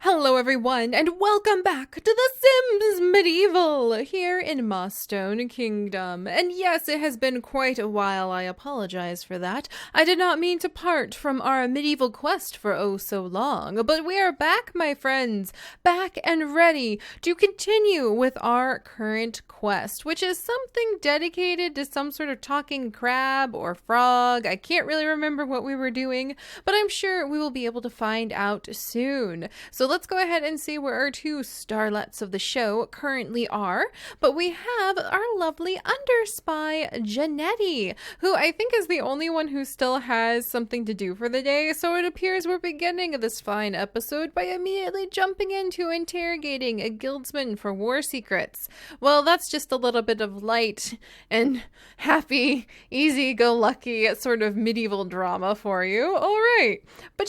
Hello everyone, and welcome back to The Sims Medieval, here in Mossstone Kingdom. And yes, it has been quite a while, I apologize for that. I did not mean to part from our medieval quest for oh so long, but we are back, my friends, back and ready to continue with our current quest, which is something dedicated to some sort of talking crab or frog. I can't really remember what we were doing, but I'm sure we will be able to find out soon. So let's go ahead and see where our two starlets of the show currently are. But we have our lovely underspy, Janetti, who I think is the only one who still has something to do for the day. So it appears we're beginning this fine episode by immediately jumping into interrogating a guildsman for war secrets. Well, that's just a little bit of light and happy, easy-go-lucky sort of medieval drama for you. All right. But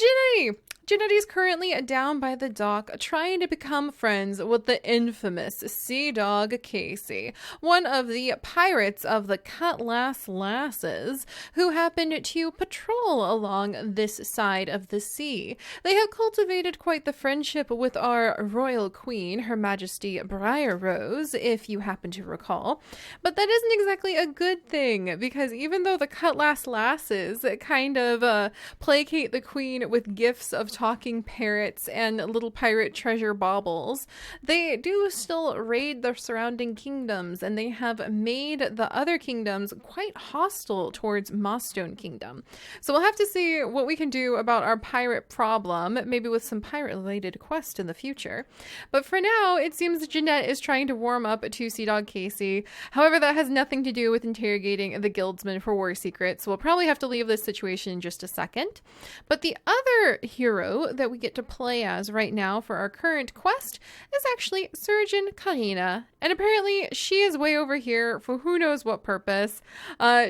Janetti's currently down by the dock trying to become friends with the infamous Sea Dog Casey, one of the pirates of the Cutlass Lasses, who happened to patrol along this side of the sea. They have cultivated quite the friendship with our royal queen, Her Majesty Briar Rose, if you happen to recall. But that isn't exactly a good thing, because even though the Cutlass Lasses kind of placate the queen with gifts of talking parrots and little pirate treasure baubles, they do still raid the surrounding kingdoms, and they have made the other kingdoms quite hostile towards Mossstone Kingdom. So we'll have to see what we can do about our pirate problem, maybe with some pirate-related quests in the future. But for now, it seems Jeanette is trying to warm up to Sea Dog Casey. However, that has nothing to do with interrogating the guildsman for war secrets, so we'll probably have to leave this situation in just a second. But the other hero that we get to play as right now for our current quest is actually Surgeon Karina, and apparently she is way over here for who knows what purpose.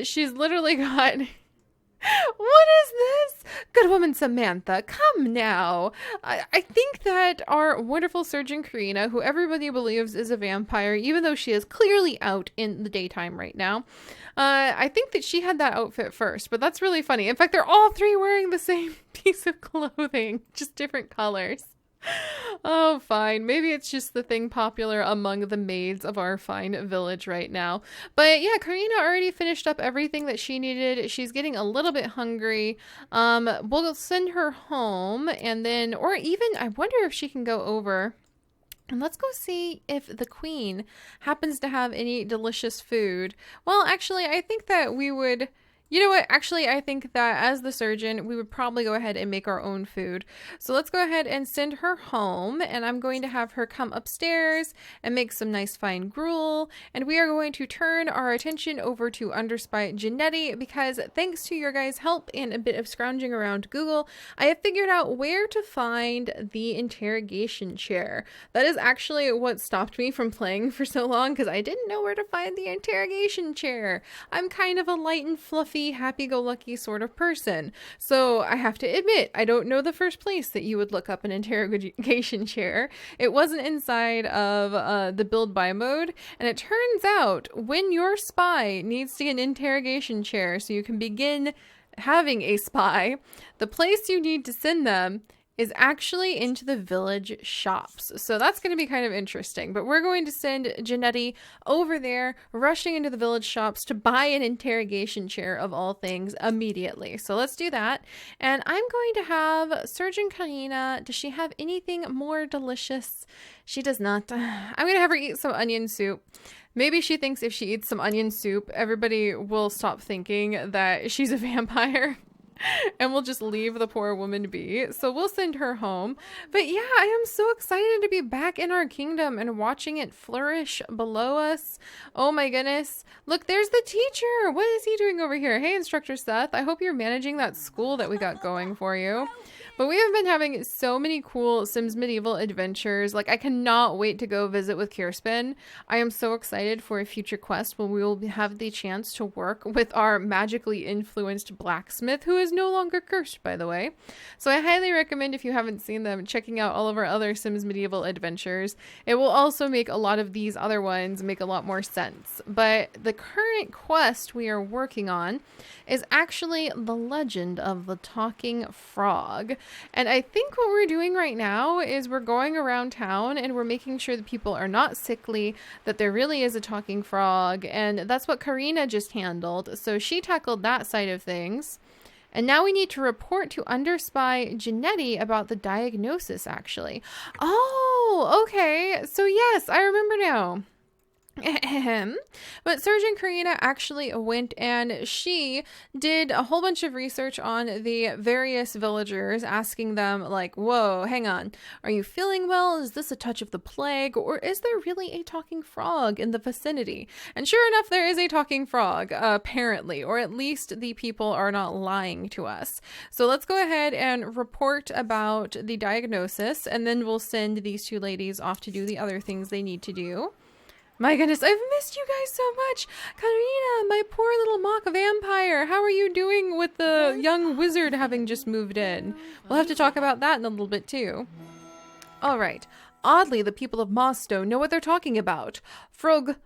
She's literally got what is this? Good woman Samantha, come now. I think that our wonderful Surgeon Karina, who everybody believes is a vampire, even though she is clearly out in the daytime right now, I think that she had that outfit first, but that's really funny. In fact, they're all three wearing the same piece of clothing, just different colors. Oh, fine. Maybe it's just the thing popular among the maids of our fine village right now. But yeah, Karina already finished up everything that she needed. She's getting a little bit hungry. We'll send her home, and then, or even, I wonder if she can go over. And let's go see if the queen happens to have any delicious food. Well, actually, I think that we would... You know what? Actually, I think that as the surgeon, we would probably go ahead and make our own food. So let's go ahead and send her home, and I'm going to have her come upstairs and make some nice fine gruel. And we are going to turn our attention over to Underspy Janetti, because thanks to your guys' help and a bit of scrounging around Google, I have figured out where to find the interrogation chair. That is actually what stopped me from playing for so long, because I didn't know where to find the interrogation chair. I'm kind of a light and fluffy, happy-go-lucky sort of person. So I have to admit, I don't know the first place that you would look up an interrogation chair. It wasn't inside of the build by mode, and it turns out when your spy needs to get an interrogation chair so you can begin having a spy, the place you need to send them is actually into the village shops. So that's going to be kind of interesting. But we're going to send Janetti over there, rushing into the village shops to buy an interrogation chair of all things immediately. So let's do that. And I'm going to have Surgeon Karina. Does she have anything more delicious? She does not. I'm going to have her eat some onion soup. Maybe she thinks if she eats some onion soup, everybody will stop thinking that she's a vampire. And we'll just leave the poor woman be. So we'll send her home. But yeah, I am so excited to be back in our kingdom and watching it flourish below us. Oh my goodness. Look, there's the teacher. What is he doing over here? Hey, Instructor Seth. I hope you're managing that school that we got going for you. But we have been having so many cool Sims Medieval adventures. Like, I cannot wait to go visit with Kirsten. I am so excited for a future quest when we will have the chance to work with our magically influenced blacksmith, who is no longer cursed, by the way. So I highly recommend, if you haven't seen them, checking out all of our other Sims Medieval adventures. It will also make a lot of these other ones make a lot more sense. But the current quest we are working on is actually the legend of the talking frog. And I think what we're doing right now is we're going around town and we're making sure that people are not sickly, that there really is a talking frog. And that's what Karina just handled. So she tackled that side of things. And now we need to report to Underspy Janetti about the diagnosis, actually. Oh, okay. So yes, I remember now. But Surgeon Karina actually went and she did a whole bunch of research on the various villagers, asking them like, whoa, hang on, are you feeling well? Is this a touch of the plague, or is there really a talking frog in the vicinity? And sure enough, there is a talking frog, apparently, or at least the people are not lying to us. So let's go ahead and report about the diagnosis, and then we'll send these two ladies off to do the other things they need to do. My goodness, I've missed you guys so much. Karina, my poor little mock vampire. How are you doing with the young wizard having just moved in? We'll have to talk about that in a little bit too. All right. Oddly, the people of Mosstone know what they're talking about. Frogo,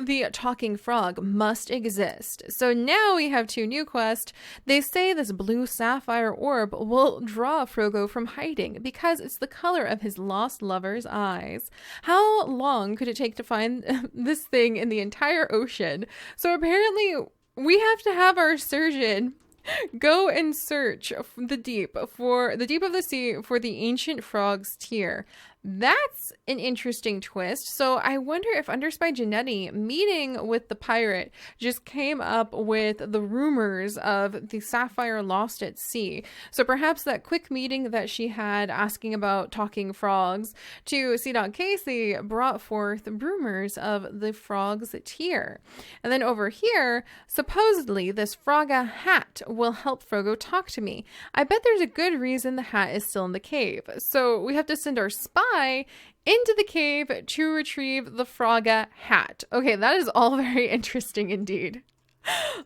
the talking frog, must exist. So now we have two new quests. They say this blue sapphire orb will draw Frogo from hiding because it's the color of his lost lover's eyes. How long could it take to find this thing in the entire ocean? So apparently we have to have our surgeon go and search the deep of the sea for the ancient frog's tear. That's an interesting twist. So I wonder if Underspy Janetti meeting with the pirate just came up with the rumors of the sapphire lost at sea. So perhaps that quick meeting that she had asking about talking frogs to C. Casey brought forth rumors of the frog's tear. And then over here, supposedly this Frogga hat will help Frogo talk to me. I bet there's a good reason the hat is still in the cave. So we have to send our spy into the cave to retrieve the Frogga hat. Okay, that is all very interesting indeed.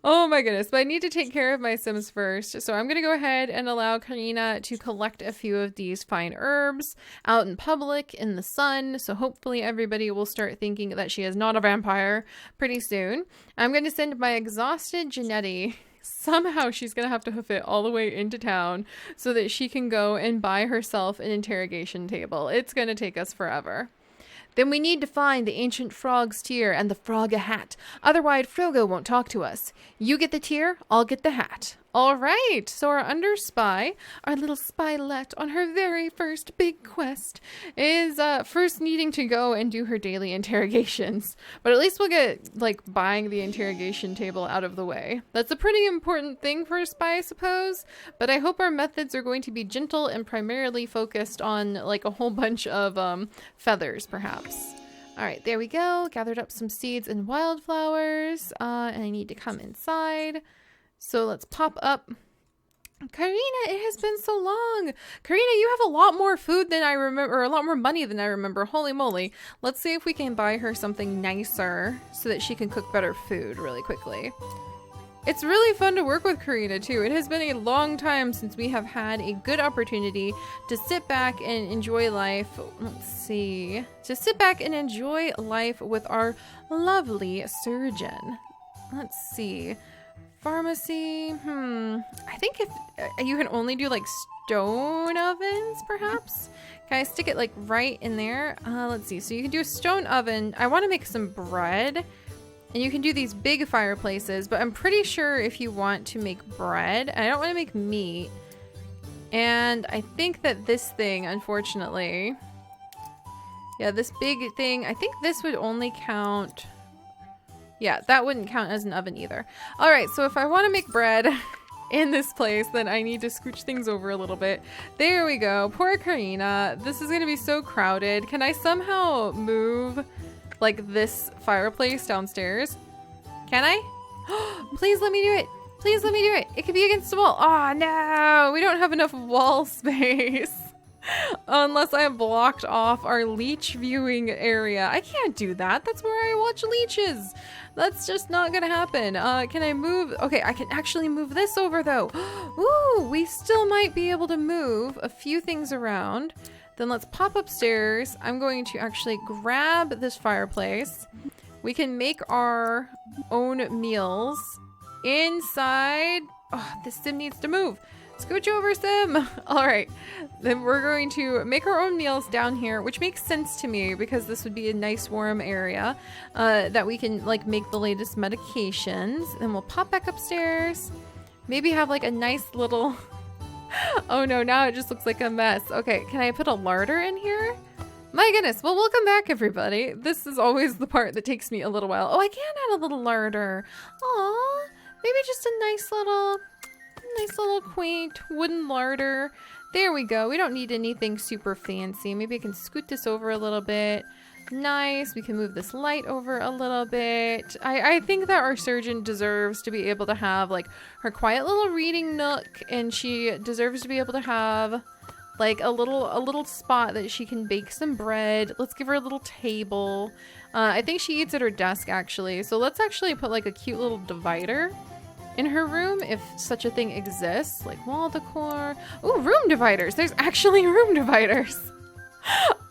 Oh my goodness, but I need to take care of my Sims first. So I'm going to go ahead and allow Karina to collect a few of these fine herbs out in public in the sun. So hopefully everybody will start thinking that she is not a vampire pretty soon. I'm going to send my exhausted Janetti. Somehow she's going to have to hoof it all the way into town so that she can go and buy herself an interrogation table. It's going to take us forever. Then we need to find the ancient frog's tear and the Frogga hat. Otherwise, Frogo won't talk to us. You get the tear, I'll get the hat. All right, so our underspy, our little spylet on her very first big quest, is first needing to go and do her daily interrogations. But at least we'll get, like, buying the interrogation table out of the way. That's a pretty important thing for a spy, I suppose. But I hope our methods are going to be gentle and primarily focused on, like, a whole bunch of feathers, perhaps. All right, there we go. Gathered up some seeds and wildflowers. And I need to come inside. So let's pop up. Karina, it has been so long. Karina, you have a lot more food than I remember, or a lot more money than I remember. Holy moly. Let's see if we can buy her something nicer so that she can cook better food really quickly. It's really fun to work with Karina too. It has been a long time since we have had a good opportunity to sit back and enjoy life. Let's see. To sit back and enjoy life with our lovely surgeon. Let's see. Pharmacy, I think if you can only do like stone ovens, perhaps. Can I stick it like right in there? Let's see. So you can do a stone oven. I want to make some bread, and you can do these big fireplaces, but I'm pretty sure if you want to make bread, I don't want to make meat. And I think that this thing, unfortunately, yeah, this big thing, I think this would only count. Yeah, that wouldn't count as an oven either. All right, so if I want to make bread in this place, then I need to scooch things over a little bit. There we go. Poor Karina. This is going to be so crowded. Can I somehow move like this fireplace downstairs? Can I? Please let me do it. Please let me do it. It could be against the wall. Oh, no. We don't have enough wall space. Unless I blocked off our leech viewing area. I can't do that. That's where I watch leeches. That's just not gonna happen. Can I move? Okay, I can actually move this over though. Ooh, we still might be able to move a few things around. Then let's pop upstairs. I'm going to actually grab this fireplace. We can make our own meals inside. Oh, this sim needs to move. Scooch over, Sim. All right. Then we're going to make our own meals down here, which makes sense to me because this would be a nice warm area that we can like make the latest medications. Then we'll pop back upstairs. Maybe have like a nice little... Oh no, now it just looks like a mess. Okay, can I put a larder in here? My goodness. Well, welcome back, everybody. This is always the part that takes me a little while. Oh, I can add a little larder. Aw, maybe just a nice little quaint wooden larder. There we go. We don't need anything super fancy. Maybe I can scoot this over a little bit. Nice. We can move this light over a little bit. I think that our surgeon deserves to be able to have like her quiet little reading nook, and she deserves to be able to have like a little spot that she can bake some bread. Let's give her a little table. I think she eats at her desk actually. So let's actually put like a cute little divider in her room if such a thing exists. Like wall decor. Ooh, room dividers. There's actually room dividers.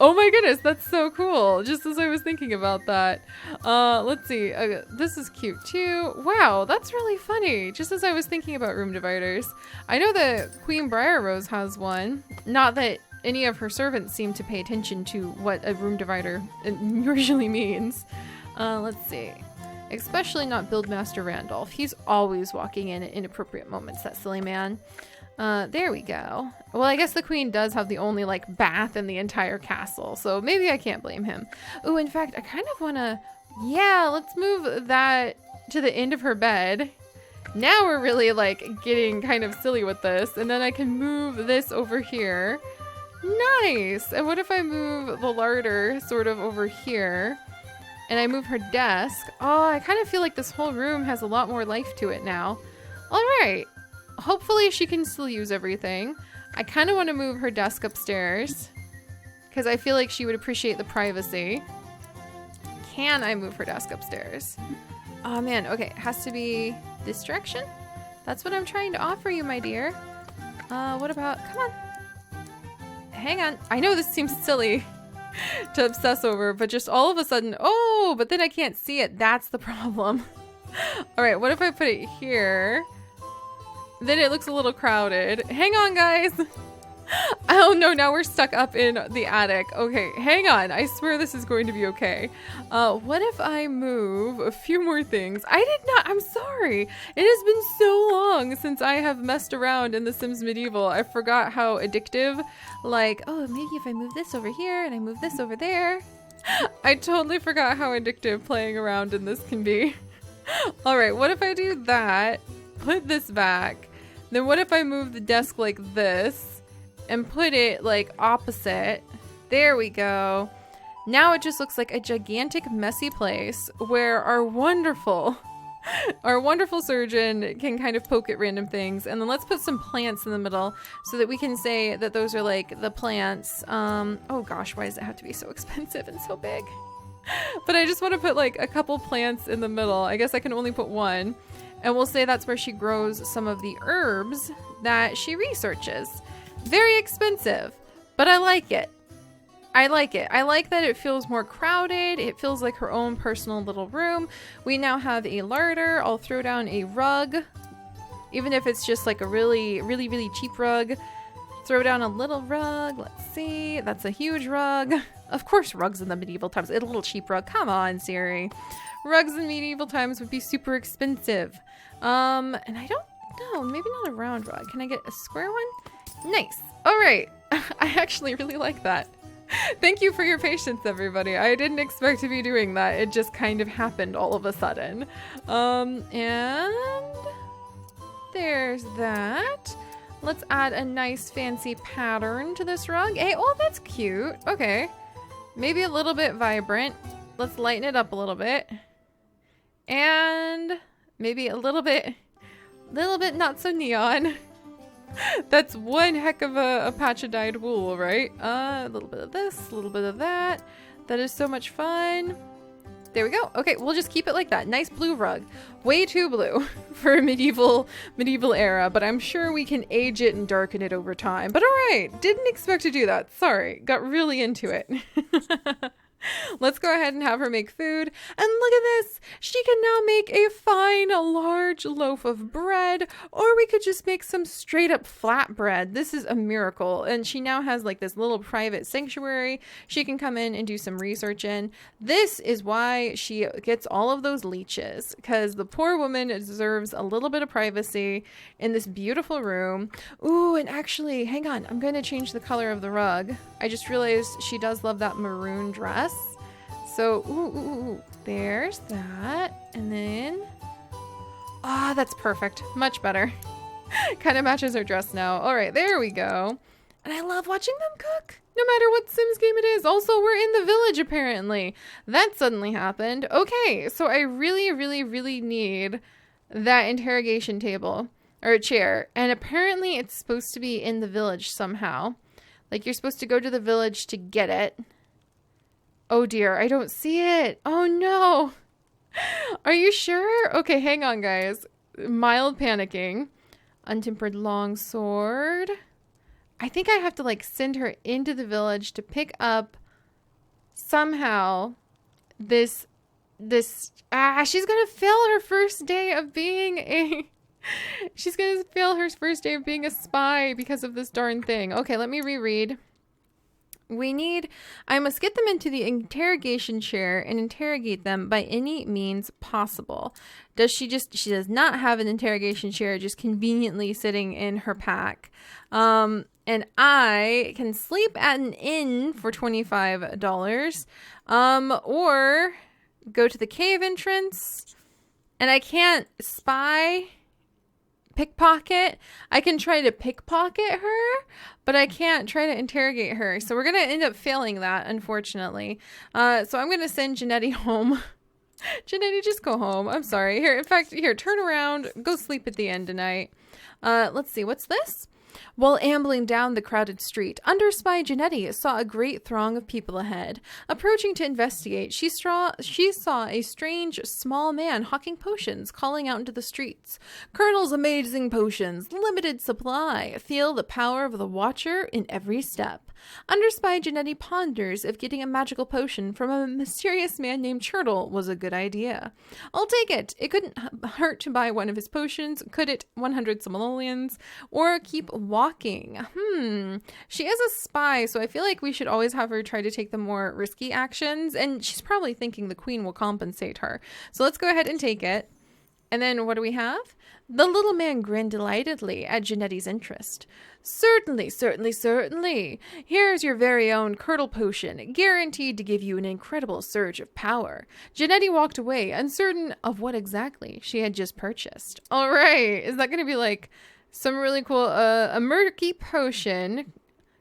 Oh my goodness, that's so cool. Just as I was thinking about that. Let's see. This is cute too. Wow, that's really funny. Just as I was thinking about room dividers. I know that Queen Briar Rose has one. Not that any of her servants seem to pay attention to what a room divider usually means. Let's see. Especially not Buildmaster Randolph. He's always walking in at inappropriate moments, that silly man. There we go. Well, I guess the queen does have the only like bath in the entire castle, so maybe I can't blame him. Oh, in fact, I kind of want to, yeah, let's move that to the end of her bed. Now we're really like getting kind of silly with this, and then I can move this over here. Nice. And what if I move the larder sort of over here, and I move her desk? Oh, I kind of feel like this whole room has a lot more life to it now. All right. Hopefully she can still use everything. I kind of want to move her desk upstairs because I feel like she would appreciate the privacy. Can I move her desk upstairs? Oh man, okay, it has to be this direction. That's what I'm trying to offer you, my dear. What about, come on. Hang on, I know this seems silly to obsess over, but just all of a sudden, oh, but then I can't see it. That's the problem. All right, what if I put it here? Then it looks a little crowded. Hang on, guys. Oh no, now we're stuck up in the attic. Okay, hang on. I swear this is going to be okay. What if I move a few more things? I'm sorry. It has been so long since I have messed around in The Sims Medieval. I forgot how addictive, like, oh, maybe if I move this over here and I move this over there. I totally forgot how addictive playing around in this can be. All right, what if I do that? Put this back. Then what if I move the desk like this and put it like opposite? There we go. Now it just looks like a gigantic messy place where our wonderful surgeon can kind of poke at random things. And then let's put some plants in the middle so that we can say that those are like the plants. Oh gosh, why does it have to be so expensive and so big? But I just want to put like a couple plants in the middle. I guess I can only put one. And we'll say that's where she grows some of the herbs that she researches. Very expensive, but I like it. I like it. I like that it feels more crowded. It feels like her own personal little room. We now have a larder. I'll throw down a rug. Even if it's just like a really cheap rug. Throw down a little rug. Let's see. That's a huge rug. Of course, rugs in the medieval times. A little cheap rug. Come on, Seri. Rugs in medieval times would be super expensive. And I don't know. Maybe not a round rug. Can I get a square one? Nice. All right. I actually really like that. Thank you for your patience, everybody. I didn't expect to be doing that. It just kind of happened all of a sudden. And there's that. Let's add a nice fancy pattern to this rug. Hey, oh, that's cute. Okay. Maybe a little bit vibrant. Let's lighten it up a little bit. And maybe a little bit not so neon. That's one heck of a patch of dyed wool, right? A little bit of this, a little bit of that. That is so much fun. There we go. Okay, we'll just keep it like that. Nice blue rug. Way too blue for a medieval era, but I'm sure we can age it and darken it over time. But all right, didn't expect to do that. Sorry, got really into it. Let's go ahead and have her make food. And look at this. She can now make a fine, large loaf of bread, or we could just make some straight up flatbread. This is a miracle. And she now has like this little private sanctuary she can come in and do some research in. This is why she gets all of those leeches, because the poor woman deserves a little bit of privacy in this beautiful room. Ooh, and actually, hang on. I'm going to change the color of the rug. I just realized she does love that maroon dress. So, ooh, there's that. And then, that's perfect. Much better. Kind of matches her dress now. All right, there we go. And I love watching them cook, no matter what Sims game it is. Also, we're in the village, apparently. That suddenly happened. Okay, so I really, really, really need that interrogation table or chair. And apparently it's supposed to be in the village somehow. Like, you're supposed to go to the village to get it. Oh dear, I don't see it. Oh no. Are you sure? Okay, hang on, guys. Mild panicking. Untempered longsword. I think I have to like send her into the village to pick up somehow this she's gonna fail her first day of being a she's gonna fail her first day of being a spy because of this darn thing. Okay, let me reread. I must get them into the interrogation chair and interrogate them by any means possible. She does not have an interrogation chair just conveniently sitting in her pack. And I can sleep at an inn for $25. Or go to the cave entrance, and I can't pickpocket. I can try to pickpocket her, but I can't try to interrogate her. So we're going to end up failing that, unfortunately. So I'm going to send Janetti home. Janetti, just go home. I'm sorry. Here, in fact, turn around. Go sleep at the inn tonight. Let's see. What's this? While ambling down the crowded street, Under Spy Janetti saw a great throng of people ahead. Approaching to investigate, she saw a strange, small man hawking potions, calling out into the streets. Colonel's amazing potions, limited supply. Feel the power of the Watcher in every step. Under Spy Janetti ponders if getting a magical potion from a mysterious man named Turtle was a good idea. I'll take it. It couldn't hurt to buy one of his potions, could it? 100 simoleons. Or keep walking. She is a spy, so I feel like we should always have her try to take the more risky actions, and she's probably thinking the queen will compensate her. So let's go ahead and take it. And then what do we have? The little man grinned delightedly at Janetti's interest. Certainly, certainly, certainly. Here's your very own curdle potion, guaranteed to give you an incredible surge of power. Janetti walked away, uncertain of what exactly she had just purchased. All right. Is that going to be like some really cool, a murky potion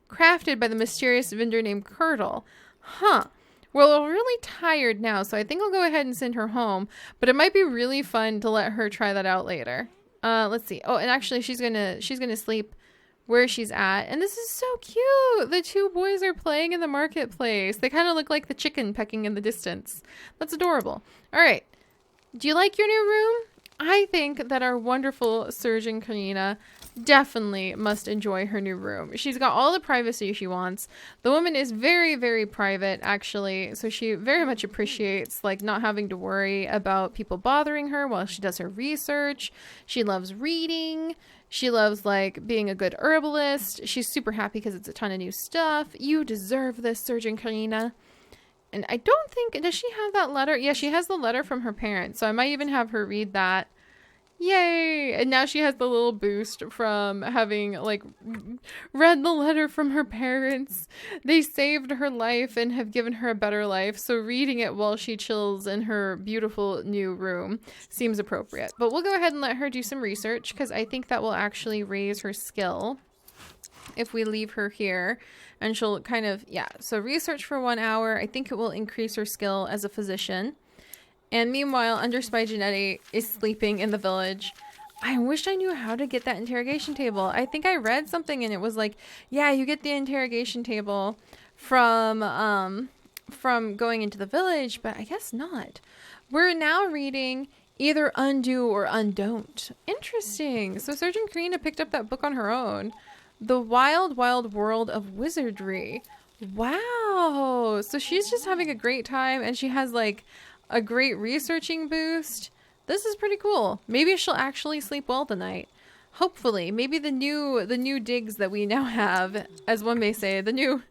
crafted by the mysterious vendor named Curdle? Huh. Well, we're really tired now, so I think I'll go ahead and send her home. But it might be really fun to let her try that out later. Let's see. Oh, and actually, she's gonna sleep where she's at. And this is so cute. The two boys are playing in the marketplace. They kind of look like the chicken pecking in the distance. That's adorable. All right. Do you like your new room? I think that our wonderful Surgeon Karina definitely must enjoy her new room. She's got all the privacy she wants. The woman is very, very private, actually, so she very much appreciates like not having to worry about people bothering her while she does her research. She loves reading. She loves like being a good herbalist. She's super happy because it's a ton of new stuff. You deserve this, Surgeon Karina. And I don't think, does she have that letter? Yeah, she has the letter from her parents, so I might even have her read that. Yay! And now she has the little boost from having, like, read the letter from her parents. They saved her life and have given her a better life, so reading it while she chills in her beautiful new room seems appropriate. But we'll go ahead and let her do some research, because I think that will actually raise her skill if we leave her here. And she'll kind of, so research for 1 hour. I think it will increase her skill as a physician. And meanwhile, Under Spy Janetti is sleeping in the village. I wish I knew how to get that interrogation table. I think I read something and it was like, yeah, you get the interrogation table from going into the village, but I guess not. We're now reading either Undo or Undon't. Interesting. So Surgeon Karina picked up that book on her own. The Wild, Wild World of Wizardry. Wow. So she's just having a great time and she has like a great researching boost. This is pretty cool. Maybe she'll actually sleep well tonight. Hopefully. Maybe the new digs that we now have, as one may say, the new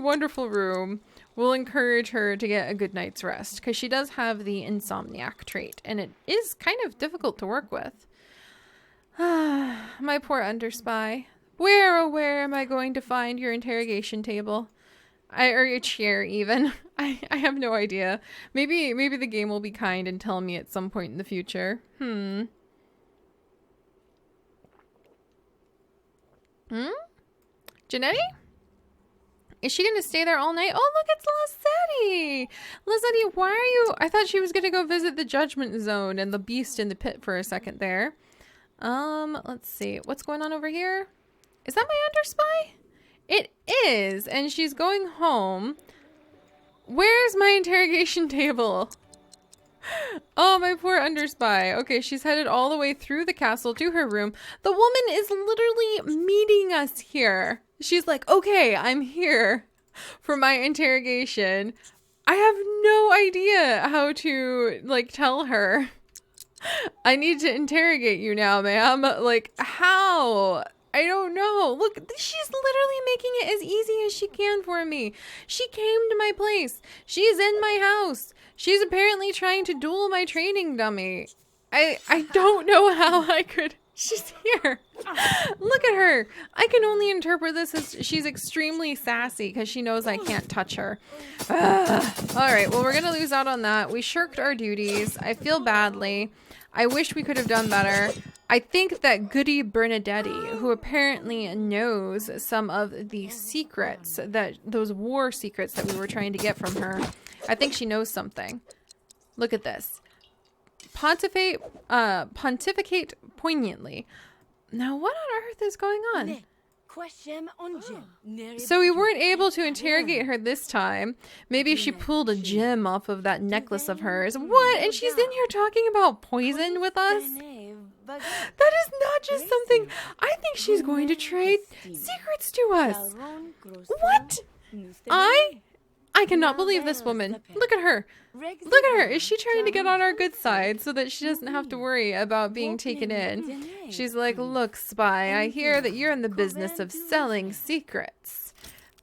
wonderful room will encourage her to get a good night's rest, because she does have the insomniac trait and it is kind of difficult to work with. My poor underspy. Where, oh where am I going to find your interrogation table? Or your chair even. I have no idea. Maybe the game will be kind and tell me at some point in the future. Janetti? Is she going to stay there all night? Oh, look, it's Lissetti. Lissetti, why are you... I thought she was going to go visit the Judgment Zone and the Beast in the Pit for a second there. Let's see. What's going on over here? Is that my underspy? It is, and she's going home. Where's my interrogation table? Oh, my poor underspy. Okay, she's headed all the way through the castle to her room. The woman is literally meeting us here. She's like, okay, I'm here for my interrogation. I have no idea how to, like, tell her. I need to interrogate you now, ma'am. Like, how? I don't know. Look, she's literally making it as easy as she can for me. She came to my place. She's in my house. She's apparently trying to duel my training dummy. I don't know how I could... She's here. Look at her. I can only interpret this as she's extremely sassy because she knows I can't touch her. All right, well, we're going to lose out on that. We shirked our duties. I feel badly. I wish we could have done better. I think that Goody Bernadetti, who apparently knows some of the secrets, that those war secrets that we were trying to get from her, I think she knows something. Look at this. Pontificate poignantly. Now, what on earth is going on? So we weren't able to interrogate her this time. Maybe she pulled a gem off of that necklace of hers. What? And she's in here talking about poison with us? That is not just something... I think she's going to trade secrets to us. What? I cannot believe this woman. Look at her. Look at her. Is she trying to get on our good side so that she doesn't have to worry about being taken in? She's like, look, spy, I hear that you're in the business of selling secrets.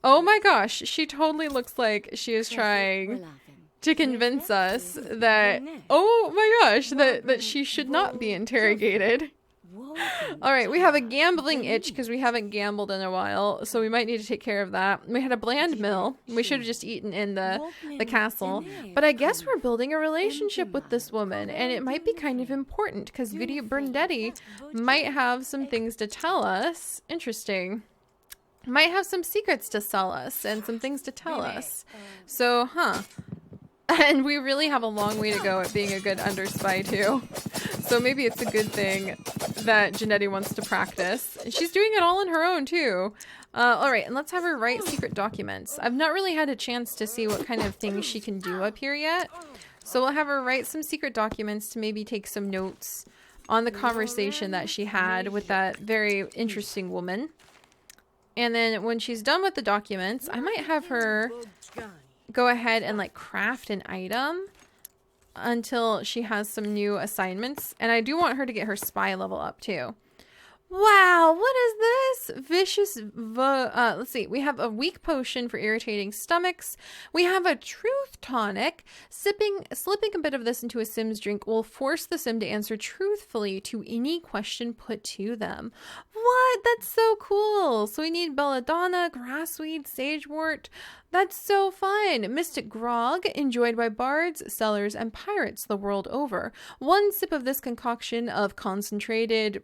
Oh my gosh. She totally looks like she is trying to convince us that, oh my gosh, that she should not be interrogated. All right, we have a gambling itch because we haven't gambled in a while, so we might need to take care of that. We had a bland meal. We should have just eaten in the castle, but I guess we're building a relationship with this woman, and it might be kind of important because Goody Berndetti might have some things to tell us. Interesting. Might have some secrets to sell us and some things to tell us. So, And we really have a long way to go at being a good underspy too. So maybe it's a good thing that Janetti wants to practice. She's doing it all on her own too. All right, and let's have her write secret documents. I've not really had a chance to see what kind of things she can do up here yet. So we'll have her write some secret documents to maybe take some notes on the conversation that she had with that very interesting woman. And then when she's done with the documents, I might have her go ahead and like craft an item until she has some new assignments. And I do want her to get her spy level up too. Wow, what is this? Vicious, let's see. We have a weak potion for irritating stomachs. We have a truth tonic. Slipping a bit of this into a Sim's drink will force the Sim to answer truthfully to any question put to them. What? That's so cool. So we need belladonna, grassweed, sagewort. That's so fun. Mystic grog, enjoyed by bards, sellers, and pirates the world over. One sip of this concoction of concentrated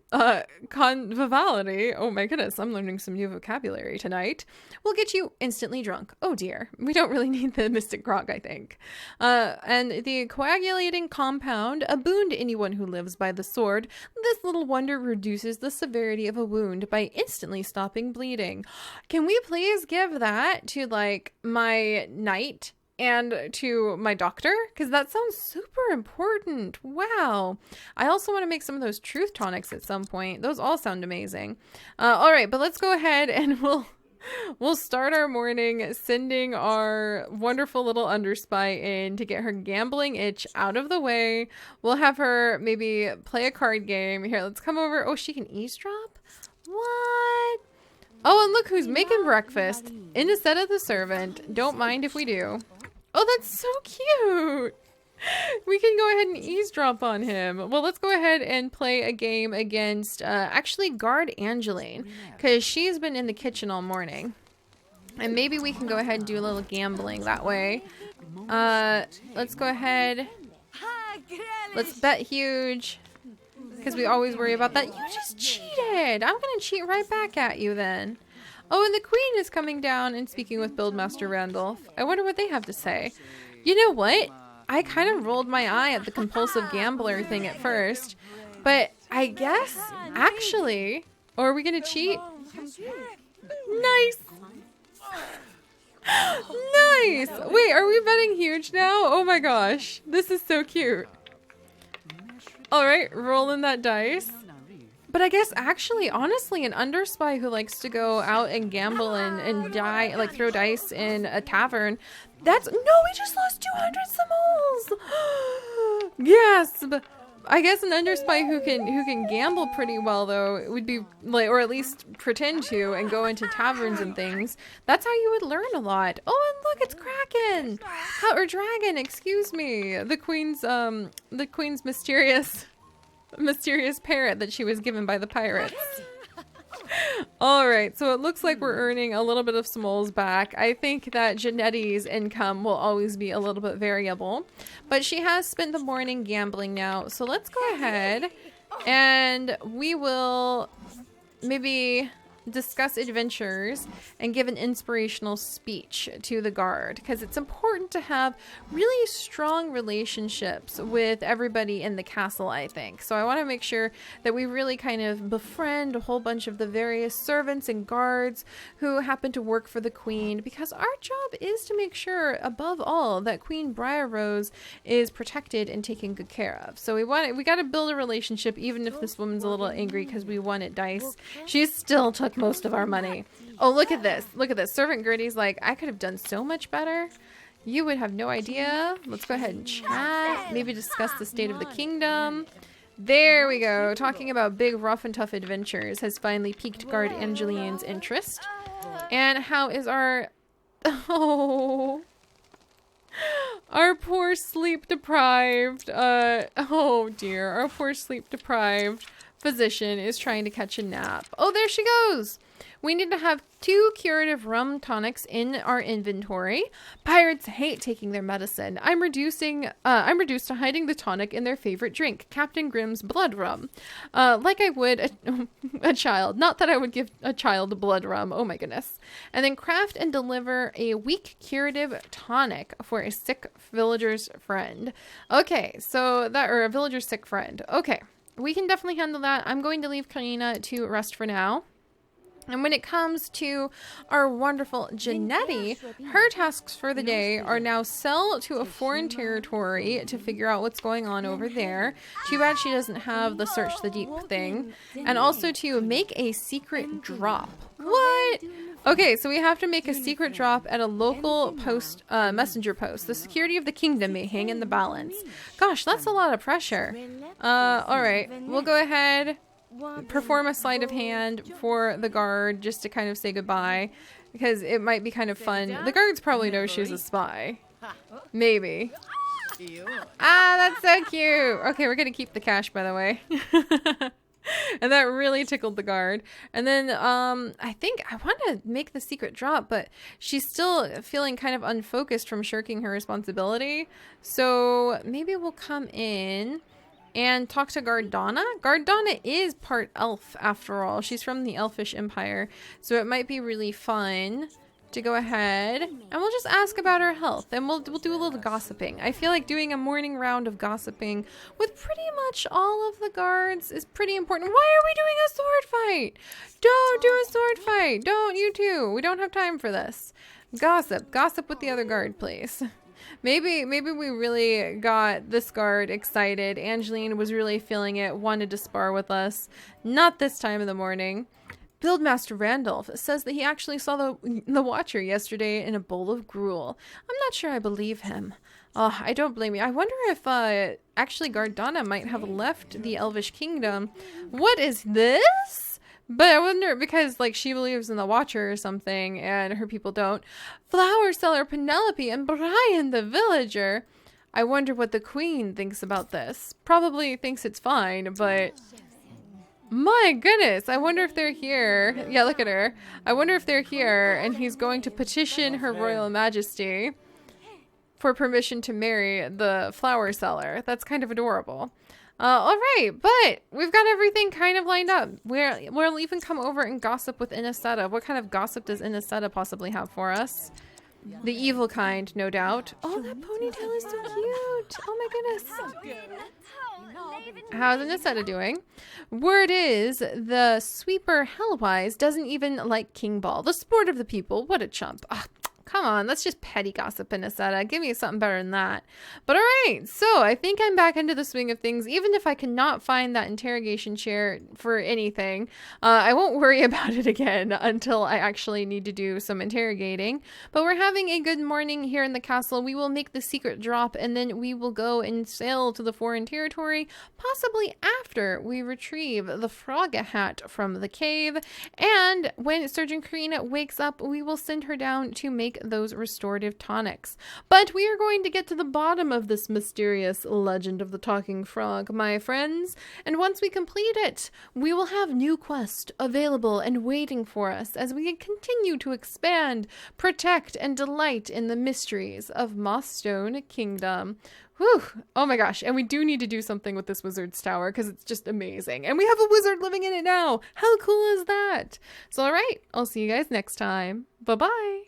conviviality, oh my goodness, I'm learning some new vocabulary tonight, will get you instantly drunk. Oh dear, we don't really need the mystic grog, I think. And the coagulating compound, a boon to anyone who lives by the sword. This little wonder reduces the severity of a wound by instantly stopping bleeding. Can we please give that to like my knight and to my doctor? Because that sounds super important. Wow. I also want to make some of those truth tonics at some point. Those all sound amazing. All right, but let's go ahead and we'll We'll start our morning sending our wonderful little underspy in to get her gambling itch out of the way. We'll have her maybe play a card game. Here, let's come over. Oh, she can eavesdrop? What? Oh, and look who's making breakfast. Instead of the servant. Don't mind if we do. Oh, that's so cute. We can go ahead and eavesdrop on him. Well, let's go ahead and play a game against, actually guard Angeline, because she's been in the kitchen all morning. And maybe we can go ahead and do a little gambling that way. Let's go ahead. Let's bet huge, because we always worry about that. You just cheated. I'm going to cheat right back at you then. Oh, and the queen is coming down and speaking with Buildmaster Randolph. I wonder what they have to say. You know what? I kind of rolled my eye at the compulsive gambler thing at first, but I guess, actually, or are we going to cheat? Nice. Nice. Wait, are we betting huge now? Oh my gosh. This is so cute. All right, rolling that dice. But I guess actually, honestly, an underspy who likes to go out and gamble and die, like throw dice in a tavern, that's, no, we just lost 200 simoles. Yes, but I guess an underspy who can gamble pretty well though, it would be like, or at least pretend to, and go into taverns and things. That's how you would learn a lot. Oh, and look, it's Kraken, or Dragon, excuse me. The queen's mysterious parrot that she was given by the pirates. All right, so it looks like we're earning a little bit of simoles back. I think that Janetti's income will always be a little bit variable, but she has spent the morning gambling now. So let's go ahead and we will maybe discuss adventures and give an inspirational speech to the guard, because it's important to have really strong relationships with everybody in the castle, I think. So I want to make sure that we really kind of befriend a whole bunch of the various servants and guards who happen to work for the queen, because our job is to make sure, above all, that Queen Briar Rose is protected and taken good care of. So we got to build a relationship, even if this woman's a little angry because we won at dice. She still took most of our money. Oh, look at this. Look at this. Servant Gritty's like, I could have done so much better. You would have no idea. Let's go ahead and chat. Maybe discuss the state of the kingdom. There we go. Talking about big, rough and tough adventures has finally piqued Guard Angeline's interest. And how is our... Oh... Our poor sleep-deprived... oh dear. Our poor sleep-deprived physician is trying to catch a nap. Oh, there she goes. We need to have 2 curative rum tonics in our inventory. Pirates hate taking their medicine. I'm reduced to hiding the tonic in their favorite drink, Captain Grimm's blood rum. Like I would a child. Not that I would give a child blood rum. Oh my goodness. And then craft and deliver a weak curative tonic for a sick villager's friend. Okay, so that, or a villager's sick friend. Okay. We can definitely handle that. I'm going to leave Karina to rest for now. And when it comes to our wonderful Janetti, her tasks for the day are now sell to a foreign territory to figure out what's going on over there. Too bad she doesn't have the search the deep thing. And also to make a secret drop. What? Okay, so we have to make a secret drop at a local post, messenger post. The security of the kingdom may hang in the balance. Gosh, that's a lot of pressure. All right, we'll go ahead, perform a sleight of hand for the guard just to kind of say goodbye, because it might be kind of fun. The guards probably know she's a spy. Maybe. Ah, that's so cute. Okay, we're gonna keep the cash, by the way. And that really tickled the guard. And then I think I want to make the secret drop, but she's still feeling kind of unfocused from shirking her responsibility. So maybe we'll come in and talk to Gardana. Gardana is part elf after all. She's from the Elfish Empire. So it might be really fun to go ahead and we'll just ask about her health, and we'll do a little gossiping. I feel like doing a morning round of gossiping with pretty much all of the guards is pretty important. Why are we doing a sword fight? Don't do a sword fight. Don't you two. We don't have time for this. Gossip with the other guard, please. Maybe we really got this guard excited. Angeline was really feeling it, wanted to spar with us. Not this time of the morning. Buildmaster Randolph says that he actually saw the Watcher yesterday in a bowl of gruel. I'm not sure I believe him. Oh, I don't blame you. I wonder if actually Gardana might have left the Elvish Kingdom. What is this? But I wonder, because like she believes in the Watcher or something and her people don't. Flower seller Penelope and Brian the villager. I wonder what the Queen thinks about this. Probably thinks it's fine, but my goodness, I wonder if they're here. Yeah, look at her. I wonder if they're here and he's going to petition Her Royal Majesty for permission to marry the flower seller. That's kind of adorable. All right, but we've got everything kind of lined up. We'll even come over and gossip with Inesetta. What kind of gossip does Inesetta possibly have for us? The evil kind, no doubt. Oh, that ponytail is so cute. Oh my goodness. How's Inesetta doing? Word is, the sweeper Hellwise doesn't even like King Ball, the sport of the people. What a chump. Ugh. Come on, that's just petty gossip, Inesetta. Give me something better than that. But all right, so I think I'm back into the swing of things. Even if I cannot find that interrogation chair for anything, I won't worry about it again until I actually need to do some interrogating. But we're having a good morning here in the castle. We will make the secret drop, and then we will go and sail to the foreign territory, possibly after we retrieve the frog hat from the cave. And when Surgeon Karina wakes up, we will send her down to make those restorative tonics. But we are going to get to the bottom of this mysterious legend of the talking frog, my friends, and once we complete it, we will have new quests available and waiting for us as we continue to expand, protect, and delight in the mysteries of Mossstone Kingdom. Whew. Oh my gosh. And we do need to do something with this wizard's tower because it's just amazing. And we have a wizard living in it now. How cool is that? So all right, I'll see you guys next time. Bye-bye.